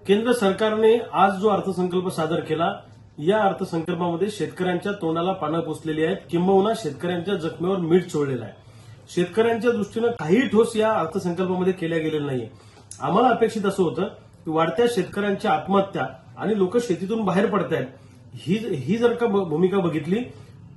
केंद्र सरकारने आज जो अर्थसंकल्प सादर केला, या अर्थसंकल्पामध्ये शेतकऱ्यांच्या तोंडाला पानं पुसलेली आहेत, किंबहुना शेतकऱ्यांच्या जखमेवर मीठ चोळलेलं आहे. शेतकऱ्यांच्या दृष्टीनं काही ठोस या अर्थसंकल्पामध्ये केल्या गेलेलं नाहीये. आम्हाला अपेक्षित असं होतं की वाढत्या शेतकऱ्यांच्या आत्महत्या आणि लोक शेतीतून बाहेर पडतायत, ही जर का भूमिका बघितली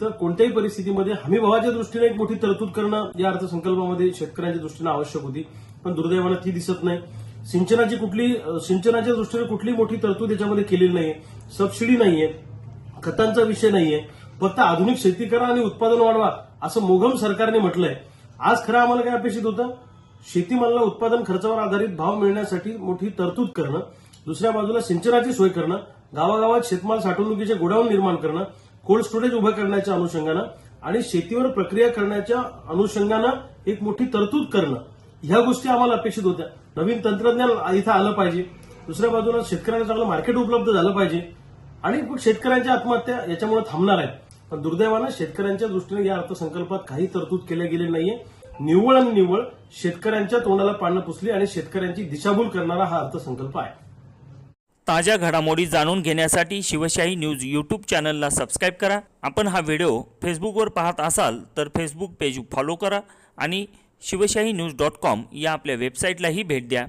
तर कोणत्याही परिस्थितीमध्ये हमीभावाच्या दृष्टीने एक मोठी तरतूद करणं या अर्थसंकल्पामध्ये शेतकऱ्यांच्या दृष्टीने आवश्यक होती, पण दुर्दैवानं ती दिसत नाही. सिंचनाच्या दृष्टीने कुठली मोठी तरतूद याच्यामध्ये केलेली नाहीये. सबसिडी नाहीये, खतांचा विषय नाहीये, फक्त आधुनिक शेती करा आणि उत्पादन वाढवा असं मोघम सरकारने म्हटलंय. आज खरं आम्हाला काय अपेक्षित होतं? शेतीमालाला उत्पादन खर्चावर आधारित भाव मिळण्यासाठी मोठी तरतूद करणं, दुसऱ्या बाजूला सिंचनाची सोय करणं, गावागावात शेतमाल साठवणुकीचे गोडाऊन निर्माण करणं, कोल्ड स्टोरेज उभं करण्याच्या अनुषंगानं आणि शेतीवर प्रक्रिया करण्याच्या अनुषंगानं एक मोठी तरतूद करणं, ह्या गोष्टी आम्हाला अपेक्षित होत्या. नवीन तंत्रज्ञान इथं आलं पाहिजे, दुसऱ्या बाजूला शेतकऱ्यांना चांगलं मार्केट उपलब्ध झालं पाहिजे आणि शेतकऱ्यांच्या आत्महत्या याच्यामुळे थांबणार आहेत. पण दुर्दैवानं शेतकऱ्यांच्या दृष्टीने या अर्थसंकल्पात काही तरतूद केल्या गेली नाहीये. निव्वळ आणि निव्वळ शेतकऱ्यांच्या तोंडाला पानं पुसली आणि शेतकऱ्यांची दिशाभूल करणारा हा अर्थसंकल्प आहे. ताज्या घडामोडी जाणून घेण्यासाठी शिवशाही न्यूज यूट्यूब चॅनलला सबस्क्राईब करा. आपण हा व्हिडिओ फेसबुकवर पाहत असाल तर फेसबुक पेज फॉलो करा आणि शिवशाही न्यूज.com या आपल्या वेबसाईटलाही भेट द्या.